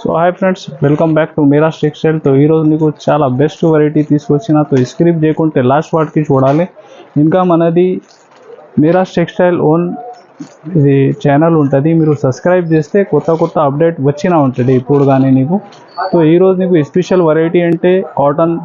So hi friends, welcome back to Meera's textile. తో ఈరోజు మీకు చాలా బెస్ట్ వెరైటీ తీసుకొచ్చిన. తో స్క్రిప్ చేయకుంటే లాస్ట్ వాటికి చూడాలి. ఇంకా మనది మీరాస్ టెక్స్టైల్ ఓన్ ఇది ఛానల్ ఉంటుంది. మీరు సబ్స్క్రైబ్ చేస్తే కొత్త అప్డేట్ వచ్చినా ఉంటుంది ఇప్పుడు కానీ నీకు. సో ఈరోజు నీకు స్పెషల్ వెరైటీ అంటే cotton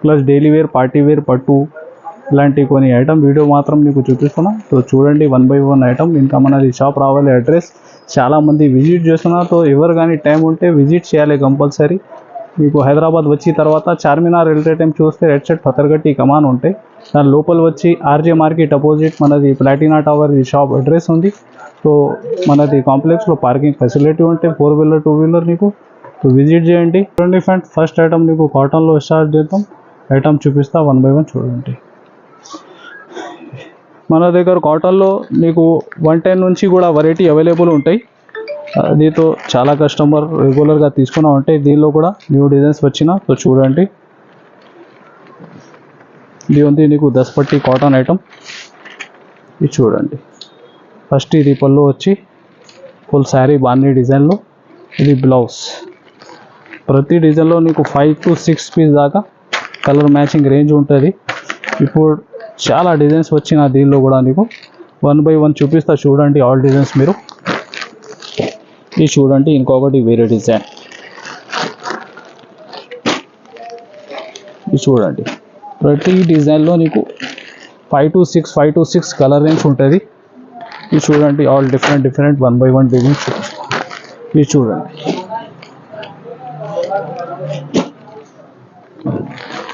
plus daily wear, party wear, పట్టు ఇలాంటి కొన్ని ఐటమ్ వీడియో మాత్రం మీకు చూపిస్తున్నా. సో చూడండి, 1 by 1 ఐటమ్. ఇంకా మనది షాప్ రావాలి అడ్రస్. చాలామంది విజిట్ చేస్తున్నారు. సో ఎవరు కానీ టైం ఉంటే విజిట్ చేయాలి కంపల్సరీ. మీకు హైదరాబాద్ వచ్చిన తర్వాత చార్మినార్ వెళ్ళే టైం చూస్తే రెడ్ సైడ్ పతర్గట్టి కమాన్ ఉంటాయి. దాని లోపల వచ్చి ఆర్జే మార్కెట్ అపోజిట్ మనది ప్లాటినా టవర్ ఈ షాప్ అడ్రస్ ఉంది. సో మనది కాంప్లెక్స్లో పార్కింగ్ ఫెసిలిటీ ఉంటాయి, 4 వీలర్ 2 వీలర్ నీకు. సో విజిట్ చేయండి. చూడండి ఫ్రెండ్, ఫస్ట్ ఐటమ్ నీకు కాటన్లో స్టార్ట్ చేద్దాం. ఐటమ్ చూపిస్తా 1 by 1 చూడండి. మన దగ్గర కాటన్లో మీకు 110 నుంచి కూడా వెరైటీ అవైలబుల్ ఉంటాయి. దీంతో చాలా కస్టమర్ రెగ్యులర్గా తీసుకున్నా ఉంటాయి. దీనిలో కూడా న్యూ డిజైన్స్ వచ్చిన. సో చూడండి, ఇది ఉంది నీకు 10 పట్టి కాటన్ ఐటమ్. ఇది చూడండి. ఫస్ట్ ఇది పళ్ళు వచ్చి ఫుల్ శారీ బాందీ డిజైన్లో. ఇది బ్లౌజ్. ప్రతి డిజైన్లో నీకు 5 to 6 పీస్ దాకా కలర్ మ్యాచింగ్ రేంజ్ ఉంటుంది. ఇప్పుడు చాలా డిజైన్స్ వచ్చిన దీనిలో కూడా నీకు 1 by 1 చూపిస్తా. చూడండి ఆల్ డిజైన్స్ మీరు. ఇది చూడండి, ఇంకొకటి వేరే డిజైన్. ఇది చూడండి, ప్రతి డిజైన్లో నీకు 5 to 6 కలర్ రేంజ్ ఉంటుంది. ఇది చూడండి, ఆల్ డిఫరెంట్ 1 by 1 డిజైన్స్. ఇది చూడండి,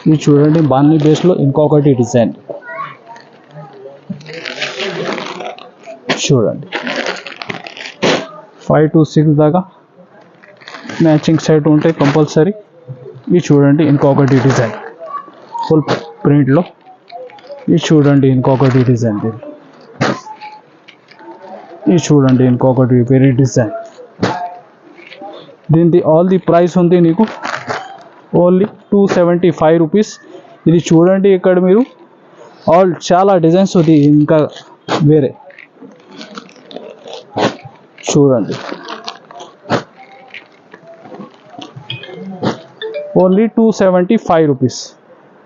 ఇది చూడండి బాందీ బేస్లో ఇంకొకటి డిజైన్. చూడండి 5 to 6 దాకా మ్యాచింగ్ సెట్ ఉంటాయి కంపల్సరీ. ఇది చూడండి ఇంకొకటి డిజైన్ ఫుల్ ప్రింట్లో. ఇది చూడండి ఇంకొకటి డిజైన్. ఇది చూడండి ఇంకొకటి వేరే డిజైన్. దీనిది ఆల్ ది ప్రైస్ ఉంది నీకు ఓన్లీ 275 రూపీస్. ఇది చూడండి, ఇక్కడ మీరు ఆల్ చాలా డిజైన్స్ ఉంది. ఇంకా వేరే చూడండి, ఓన్లీ 275 రూపీస్,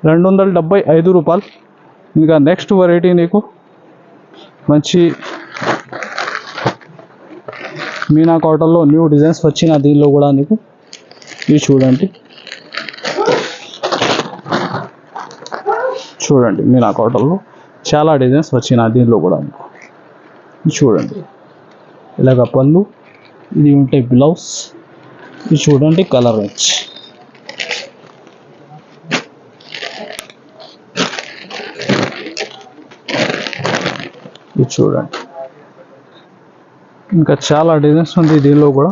275 రూపాయలు. ఇంకా నెక్స్ట్ వెరైటీ నీకు మంచి మీనా కాటన్లో న్యూ డిజైన్స్ వచ్చిన దీనిలో కూడా నీకు. ఇది చూడండి, చూడండి మీనా కాటన్లో చాలా డిజైన్స్ వచ్చిన దీనిలో కూడా మీకు. ఇది చూడండి, ఇలాగ పళ్ళు, ఇది ఉంటాయి బ్లౌజ్. ఇది చూడండి కలర్ రేంజ్. ఇది చూడండి, ఇంకా చాలా డిజైన్స్ ఉంది దీనిలో కూడా.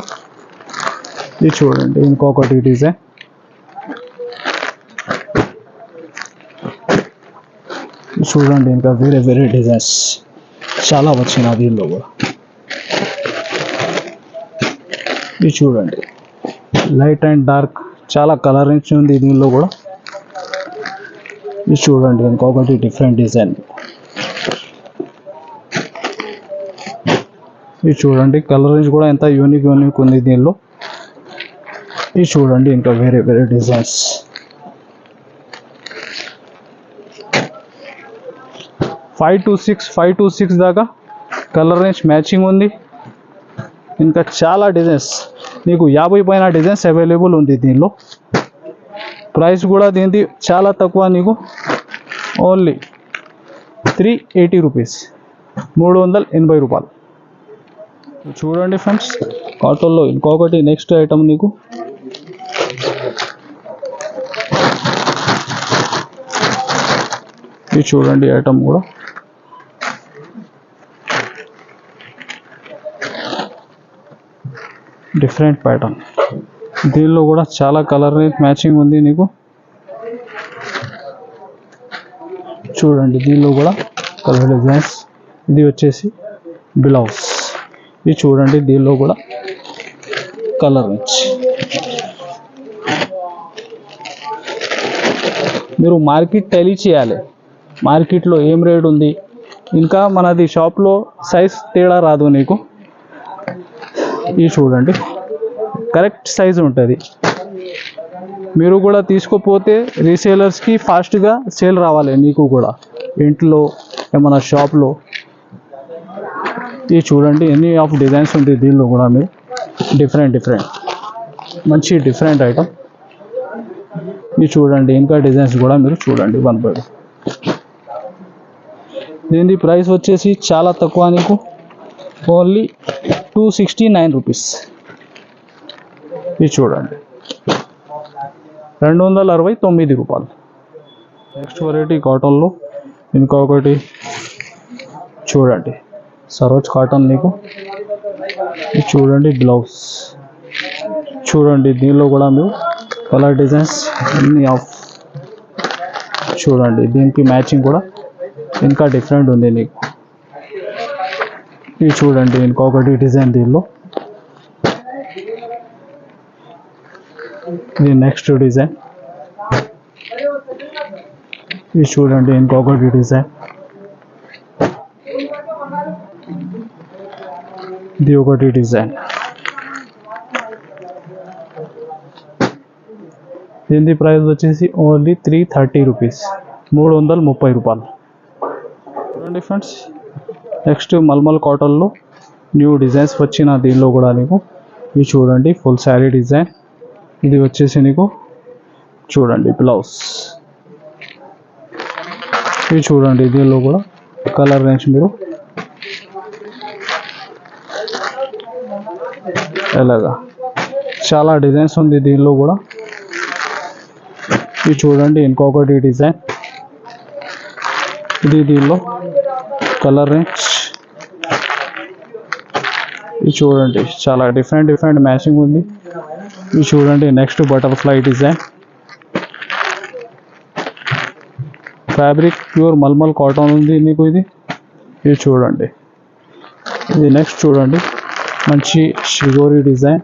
ఇది చూడండి ఇంకొకటి డిజైన్. చూడండి ఇంకా వేరే డిజైన్స్ చాలా వచ్చిన దీనిలో కూడా. ఇది చూడండి లైట్ అండ్ డార్క్ చాలా కలర్ రేంజ్ ఉంది దీనిలో కూడా. ఇది చూడండి ఇంకొకటి డిఫరెంట్ డిజైన్. ఇది చూడండి కలర్ రేంజ్ కూడా ఎంత యూనిక్ ఉంది దీనిలో. ఇది చూడండి ఇంకా వేరే డిజైన్స్. ఫైవ్ టు సిక్స్ దాకా కలర్ రేంజ్ మ్యాచింగ్ ఉంది. ఇంకా చాలా డిజైన్స్ నీకు 50 పైన డిజైన్స్ అవైలబుల్ ఉంది దీనిలో. ప్రైస్ కూడా దీనిది చాలా తక్కువ నీకు, ఓన్లీ 380 రూపీస్, 380 రూపాయలు. చూడండి ఫ్రెండ్స్, కాటన్లో ఇంకొకటి నెక్స్ట్ ఐటమ్ నీకు. ఇది చూడండి ఐటమ్ కూడా. డిఫరెంట్ ప్యాటర్న్, దీనిలో కూడా చాలా కలర్ మ్యాచింగ్ ఉంది నీకు. చూడండి దీనిలో కూడా కలర్ డిజైన్స్. ఇది వచ్చేసి బ్లౌజ్. ఇది చూడండి దీనిలో కూడా కలర్ రేంజ్. మీరు మార్కెట్ టెలీ చేయాలి, మార్కెట్లో ఏం రేట్ ఉంది. ఇంకా మనది షాప్లో సైజ్ తేడా రాదు నీకు. ఇది చూడండి కరెక్ట్ సైజు ఉంటుంది. మీరు కూడా తీసుకోపోతే రీసేలర్స్కి ఫాస్ట్గా సేల్ రావాలి, నీకు కూడా ఇంట్లో ఏమైనా షాప్లో. ఇది చూడండి ఎన్ని ఆఫ్ డిజైన్స్ ఉంది దీనిలో కూడా. మీరు డిఫరెంట్ మంచి డిఫరెంట్ ఐటమ్. ఇది చూడండి ఇంకా డిజైన్స్ కూడా మీరు చూడండి వన్ బై. దీని ప్రైస్ వచ్చేసి చాలా తక్కువ, నీకు ఓన్లీ 269 రూపీస్. ఇది చూడండి 269 రూపాయలు. నెక్స్ట్ వెరైటీ కాటన్లో ఇంకొకటి చూడండి, సరోజ్ కాటన్. నీకు ఇది చూడండి బ్లౌజ్ చూడండి, దీనిలో కూడా మీరు కలర్ డిజైన్స్ అన్ని ఆఫ్ చూడండి. దీనికి మ్యాచింగ్ కూడా ఇంకా డిఫరెంట్ ఉంది నీకు. ఇది చూడండి ఇంకొకటి డిజైన్ దీనిలో. ఇది నెక్స్ట్ డిజైన్. ఇది చూడండి ఇంకొకటి డిజైన్. ఇది ఒకటి డిజైన్. దీని ప్రైస్ వచ్చేసి ఓన్లీ 330 రూపీస్, 330 రూపాయలు. చూడండి ఫ్రెండ్స్, నెక్స్ట్ మల్మల్ కాటన్లో న్యూ డిజైన్స్ వచ్చిన దీనిలో కూడా నీకు. ఇది చూడండి ఫుల్ శారీ డిజైన్. ఇది వచ్చేసి నీకు చూడండి బ్లౌజ్. ఇది చూడండి దీనిలో కూడా కలర్ రేంజ్ మీరు ఎలాగా చాలా డిజైన్స్ ఉంది దీనిలో కూడా. ఇది చూడండి ఇంకొకటి డిజైన్. ఇది దీనిలో కలర్ రేంజ్. ఇది చూడండి చాలా డిఫరెంట్ మ్యాచింగ్ ఉంది. ఇది చూడండి next butterfly design. Fabric pure mulmul cotton ఉంది నీకు ఇది. ఇది చూడండి. ఇది నెక్స్ట్ చూడండి మంచి షిగోరి డిజైన్.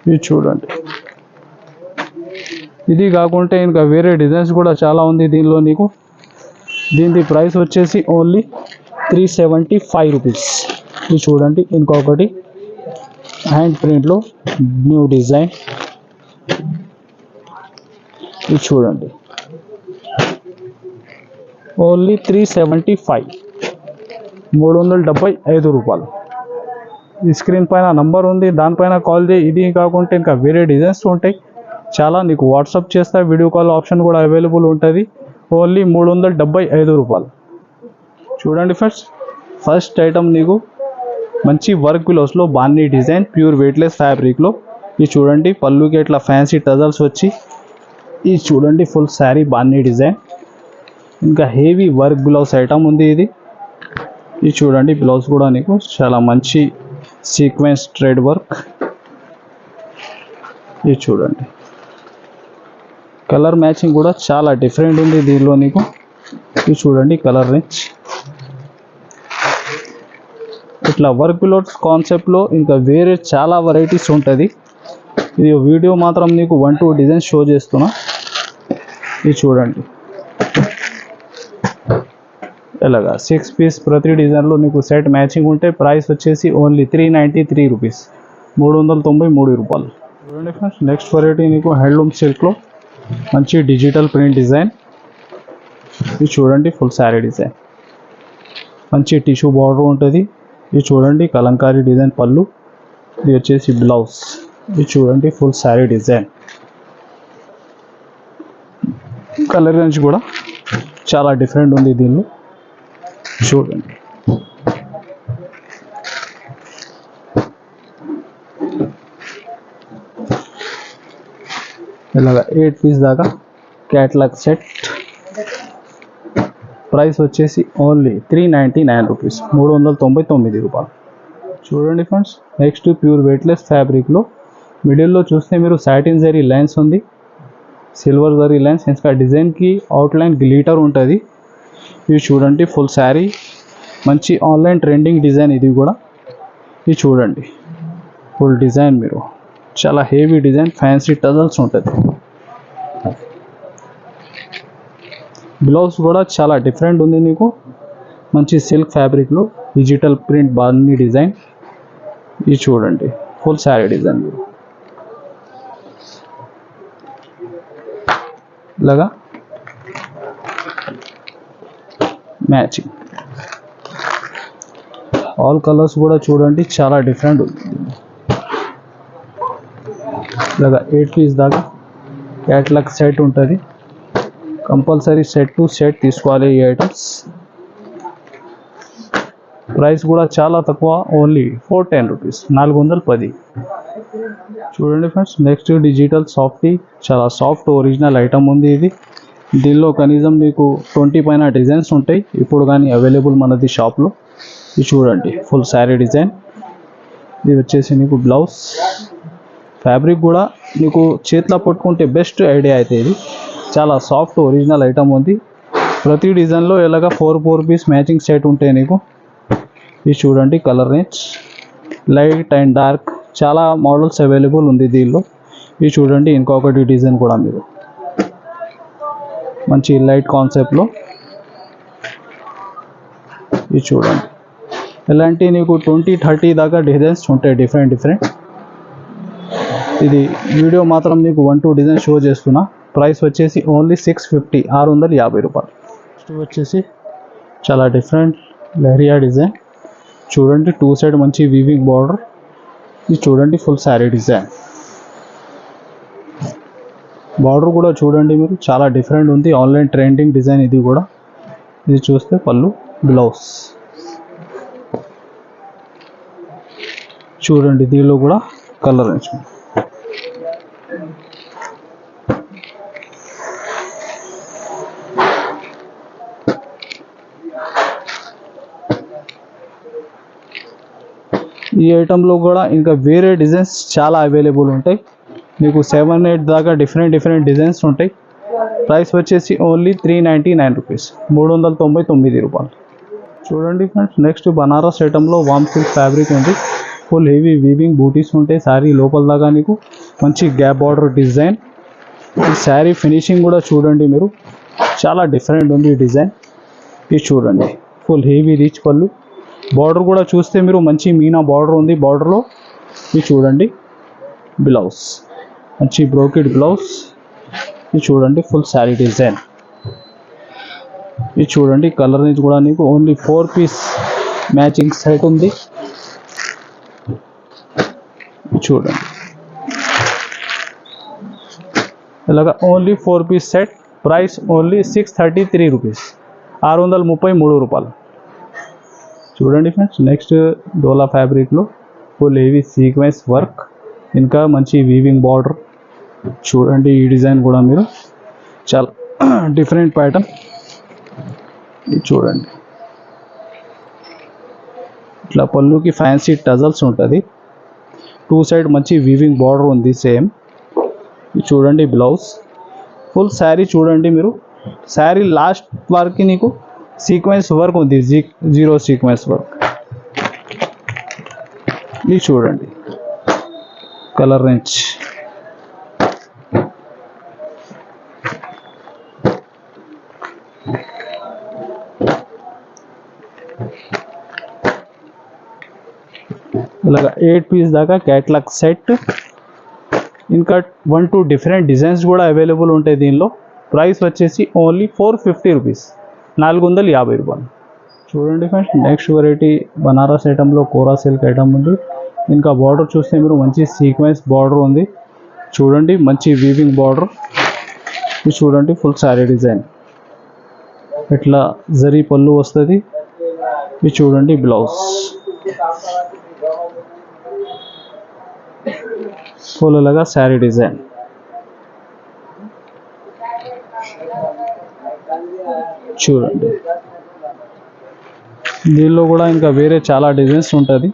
ఇది చూడండి. ఇది కాకుంటే ఇంకా వేరే డిజైన్స్ కూడా చాలా ఉంది దీనిలో నీకు. దీని ప్రైస్ వచ్చేసి ఓన్లీ 375 రూపీస్. ఇది చూడండి ఇంకొకటి హ్యాండ్ ప్రింట్లో న్యూ డిజైన్. ఇది చూడండి ఓన్లీ 375, 375 రూపాయలు. ఈ స్క్రీన్ పైన నంబర్ ఉంది, దానిపైన కాల్ చేయి. ఇది కాకుంటే ఇంకా వేరే డిజైన్స్ ఉంటాయి చాలా, నీకు వాట్సాప్ చేస్తా. వీడియో కాల్ ఆప్షన్ కూడా అవైలబుల్ ఉంటుంది. ఓన్లీ 375 రూపాయలు. చూడండి ఫ్రెండ్స్, ఫస్ట్ ఐటమ్ నీకు మంచి వర్క్ బ్లౌజ్లో బాన్నీ డిజైన్ ప్యూర్ వెయిట్లెస్ ఫ్యాబ్రిక్లో. ఇది చూడండి పళ్ళుకి ఇట్లా ఫ్యాన్సీ టజల్స్ వచ్చి. ఇది చూడండి ఫుల్ శారీ బాన్నీ డిజైన్. ఇంకా హెవీ వర్క్ బ్లౌజ్ ఐటమ్ ఉంది ఇది. ఇది చూడండి బ్లౌజ్ కూడా నీకు చాలా మంచి సీక్వెన్స్ థ్రెడ్ వర్క్. ఇది చూడండి కలర్ మ్యాచింగ్ కూడా చాలా డిఫరెంట్ ఉంది దీనిలో నీకు. ఇది చూడండి కలర్ రేంజ్. ఇట్లా వర్క్ బ్లౌజ్ కాన్సెప్ట్లో ఇంకా వేరే చాలా వెరైటీస్ ఉంటుంది. ఇది వీడియో మాత్రం నీకు 1-2 డిజైన్స్ షో చేస్తున్నా. ఇది చూడండి ఇలాగా 6 పీస్ ప్రతి డిజైన్లో నీకు సెట్ మ్యాచింగ్ ఉంటే ప్రైస్ వచ్చేసి ఓన్లీ 393 రూపీస్, 393 రూపాయలు. చూడండి ఫ్రెండ్స్, నెక్స్ట్ వెరైటీ నీకు హ్యాండ్లూమ్ సిల్క్లో మంచి డిజిటల్ ప్రింట్ డిజైన్. ఇది చూడండి ఫుల్ శారీ డిజైన్, మంచి టిష్యూ బార్డర్ ఉంటుంది. ఇది చూడండి కలంకారీ డిజైన్ పళ్ళు. ఇది వచ్చేసి బ్లౌజ్. ఇది చూడండి full sari design. Colour range కూడా చాలా డిఫరెంట్ ఉంది దీనిలో. చూడండి ఇలాగా 8 పీస్ దాకా క్యాట్లాగ్ సెట్. ప్రైస్ వచ్చేసి ఓన్లీ 399 రూపీస్, 399 రూపాయలు. చూడండి ఫ్రెండ్స్, నెక్స్ట్ ప్యూర్ వెయిట్లెస్ ఫ్యాబ్రిక్లో మిడిల్లో చూస్తే మీరు సాటిన్ జరీ లైన్స్ ఉంది, సిల్వర్ జరీ లైన్స్, ఇంకా డిజైన్కి అవుట్లైన్ గ్లిటర్ ఉంటుంది. ఇది చూడండి ఫుల్ శారీ మంచి ఆన్లైన్ ట్రెండింగ్ డిజైన్. ఇది కూడా ఇది చూడండి ఫుల్ డిజైన్ మీరు చాలా హెవీ డిజైన్, ఫ్యాన్సీ టజల్స్ ఉంటుంది. బ్లౌజ్ కూడా చాలా డిఫరెంట్ ఉంది నీకు. మంచి సిల్క్ ఫ్యాబ్రిక్లో డిజిటల్ ప్రింట్ బాగుంది డిజైన్. ఇది చూడండి ఫుల్ శారీ డిజైన్ ఇలాగా మ్యాచింగ్. ఆల్ కలర్స్ కూడా చూడండి చాలా డిఫరెంట్ ఉంది. ఇలాగా 8 పీస్ దాకా క్యాట్లాగ్ సెట్ ఉంటుంది. కంపల్సరీ సెట్ టు సెట్ తీసుకోవాలి ఈ ఐటమ్స్. ప్రైస్ కూడా చాలా తక్కువ, ఓన్లీ 410 రూపీస్, 410. చూడండి ఫ్రెండ్స్, నెక్స్ట్ డిజిటల్ సాఫ్టీ, చాలా సాఫ్ట్ ఒరిజినల్ ఐటమ్ ఉంది ఇది. దీనిలో కనీసం మీకు 20 పైన డిజైన్స్ ఉంటాయి ఇప్పుడు కానీ అవైలబుల్ మనది షాప్లో. ఇది చూడండి ఫుల్ శారీ డిజైన్. ఇది వచ్చేసి నీకు బ్లౌజ్ ఫ్యాబ్రిక్ కూడా నీకు చేతిలో పట్టుకుంటే బెస్ట్ ఐడియా అయితే. ఇది చాలా సాఫ్ట్ ఒరిజినల్ ఐటమ్ ఉంది. ప్రతి డిజైన్లో ఇలాగా 4 పీస్ మ్యాచింగ్ సెట్ ఉంటాయి నీకు. ఇది చూడండి colour range light and dark, చాలా మోడల్స్ అవైలబుల్ ఉంది దీనిలో. ఇది చూడండి ఇంకొకటి డిజైన్ కూడా మీరు మంచి లైట్ కాన్సెప్ట్లో. ఇది చూడండి ఇలాంటి నీకు 20-30 దాకా డిజైన్స్ ఉంటాయి డిఫరెంట్. ఇది వీడియో మాత్రం నీకు 1-2 డిజైన్ షో చేస్తున్నా. ప్రైస్ వచ్చేసి ఓన్లీ 650, 650 రూపాయలు. నెక్స్ట్ వచ్చేసి చాలా డిఫరెంట్ లెహరియా డిజైన్. చూడండి 2 సైడ్ మంచి వీవింగ్ బార్డర్. ఇది చూడండి ఫుల్ శారీ డిజైన్. బార్డర్ కూడా చూడండి మీరు చాలా డిఫరెంట్ ఉంది, ఆన్లైన్ ట్రెండింగ్ డిజైన్ ఇది కూడా. ఇది చూస్తే పళ్ళు, బ్లౌజ్ చూడండి. దీనిలో కూడా కలర్ అరేంజ్మెంట్. ఈ ఐటెంలో కూడా ఇంకా వేరే డిజైన్స్ చాలా అవైలబుల్ ఉంటాయి మీకు. 7-8 దాకా డిఫరెంట్ డిజైన్స్ ఉంటాయి. ప్రైస్ వచ్చేసి ఓన్లీ 399 రూపీస్, 399 రూపాయలు. చూడండి ఫ్రెండ్స్, నెక్స్ట్ బనారస్ ఐటెంలో వామ్ సిల్క్ ఫ్యాబ్రిక్ ఉంది. ఫుల్ హెవీ వీవింగ్ బూటీస్ ఉంటాయి శారీ లోపల దాకా నీకు. మంచి గ్యాప్ బార్డర్ డిజైన్. ఈ శారీ ఫినిషింగ్ కూడా చూడండి మీరు, చాలా డిఫరెంట్ ఉంది ఈ డిజైన్. ఇది చూడండి ఫుల్ హెవీ రిచ్ పళ్ళు. బార్డర్ కూడా చూస్తే మీరు మంచి మీనా బార్డర్ ఉంది బార్డర్లో. ఇది చూడండి బ్లౌజ్, మంచి బ్రోకెడ్ బ్లౌజ్. ఇది చూడండి ఫుల్ శారీ డిజైన్. ఇది చూడండి కలర్ రేంజ్ కూడా నీకు ఓన్లీ 4 పీస్ మ్యాచింగ్ సెట్ ఉంది. చూడండి ఇలాగా only 4 piece set. Price only 633 rupees, 633 రూపాయలు. చూడండి ఫ్రెండ్స్, నెక్స్ట్ డోలా ఫ్యాబ్రిక్లో ఫుల్ హెవీ సీక్వెన్స్ వర్క్, ఇంకా మంచి వీవింగ్ బార్డర్. చూడండి ఈ డిజైన్ కూడా మీరు చాలా డిఫరెంట్ ప్యాటర్న్. ఇది చూడండి ఇట్లా పళ్ళుకి ఫ్యాన్సీ టజల్స్ ఉంటుంది. 2 సైడ్ మంచి వీవింగ్ బార్డర్ ఉంది సేమ్. ఇది చూడండి బ్లౌజ్. ఫుల్ శారీ చూడండి మీరు, శారీ లాస్ట్ వరకు నీకు సీక్వెన్స్ వర్క్ ఉంది, జీరో సీక్వెన్స్ వర్క్. ఇది చూడండి కలర్ రేంజ్. ఇలాగా 8 పీస్ దాకా క్యాట్లాగ్ సెట్. ఇంకా 1-2 డిఫరెంట్ డిజైన్స్ కూడా అవైలబుల్ ఉంటాయి దీనిలో. ప్రైస్ వచ్చేసి ఓన్లీ 450 రూపీస్, 450 రూపాయలు. చూడండి ఫ్రెండ్స్, నెక్స్ట్ వెరైటీ బనారస్ ఐటెంలో కోరా సిల్క్ ఐటమ్ ఉంది. ఇంకా బార్డర్ చూస్తే మీరు మంచి సీక్వెన్స్ బార్డర్ ఉంది. చూడండి మంచి వీవింగ్ బార్డర్. ఇది చూడండి ఫుల్ శారీ డిజైన్. ఇట్లా జరీ పళ్ళు వస్తుంది. ఇది చూడండి బ్లౌజ్. ఫుల్ అలాగా శారీ డిజైన్. చూడండి దీనిలో కూడా ఇంకా వేరే చాలా డిజైన్స్ ఉంటుంది.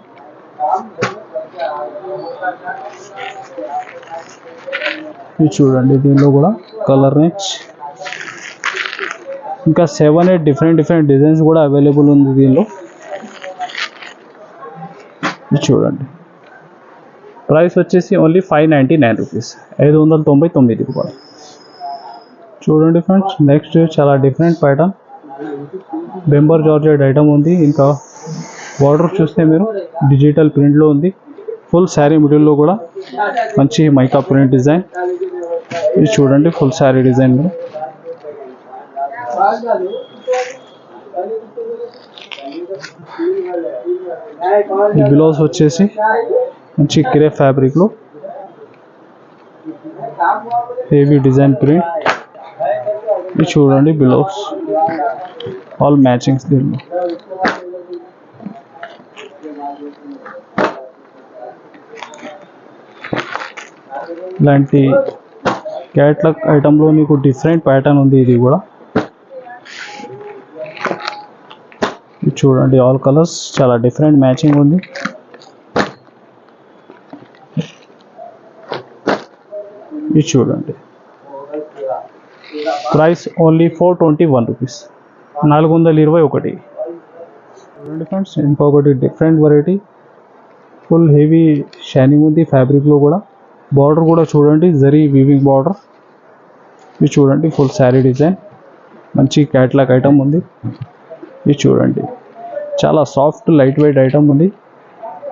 ఇది చూడండి దీనిలో కూడా కలర్ రేంజ్. ఇంకా 7-8 డిఫరెంట్ డిజైన్స్ కూడా అవైలబుల్ ఉంది దీనిలో. ఇది చూడండి ప్రైస్ వచ్చేసి ఓన్లీ 599 రూపీస్, 599 రూపాయలు. చూడండి ఫ్రెండ్స్, నెక్స్ట్ చాలా డిఫరెంట్ ప్యాటర్న్ బెంబర్ జార్జెట్ ఐటమ్ ఉంది. ఇంకా బార్డర్ చూస్తే మీరు డిజిటల్ ప్రింట్లో ఉంది. ఫుల్ శారీ మిడిల్లో కూడా మంచి మైకా ప్రింట్ డిజైన్. ఇది చూడండి ఫుల్ శారీ డిజైన్ మీరు. ఈ బ్లౌజ్ వచ్చేసి మంచి క్రేప్ ఫ్యాబ్రిక్లో హెవీ డిజైన్ ప్రింట్. ఇది చూడండి బ్లౌజ్ ఆల్ మ్యాచింగ్స్ దీనిలో. ఇలాంటి క్యాట్లాగ్ ఐటెంలో మీకు డిఫరెంట్ ప్యాటర్న్ ఉంది. ఇది కూడా ఇది చూడండి ఆల్ కలర్స్ చాలా డిఫరెంట్ మ్యాచింగ్ ఉంది. ఇది చూడండి ప్రైస్ ఓన్లీ 421 రూపీస్, 421. చూడండి ఫ్రెండ్స్ ఇంకొకటి different variety full heavy shining ఉంది ఫ్యాబ్రిక్లో కూడా. బార్డర్ కూడా చూడండి జరీ వీవింగ్ బార్డర్. ఇది చూడండి ఫుల్ శారీ డిజైన్ మంచి క్యాట్లాగ్ ఐటమ్ ఉంది. ఇది చూడండి చాలా సాఫ్ట్ లైట్ వెయిట్ ఐటమ్ ఉంది.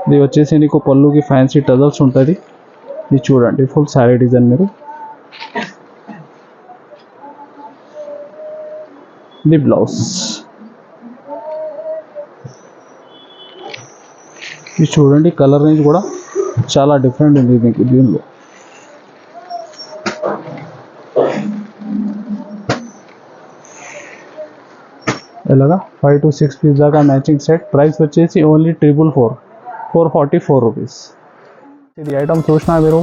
ఇది వచ్చేసి నీకు పళ్ళుకి ఫ్యాన్సీ టజల్స్ ఉంటుంది. ఇది చూడండి ఫుల్ శారీ డిజైన్ మీరు. ఇది బ్లౌజ్. ఇది చూడండి కలర్ రేంజ్ కూడా చాలా డిఫరెంట్ ఉంది మీకు దీనిలో. ఇలాగా 5 to 6 పీస్ దాకా మ్యాచింగ్ సెట్. ప్రైస్ వచ్చేసి ఓన్లీ 444 రూపీస్. ఇది ఐటమ్ చూసినా మీరు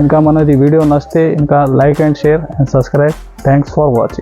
ఇంకా మనది వీడియో నచ్చితే ఇంకా like and share and subscribe. Thanks for watching.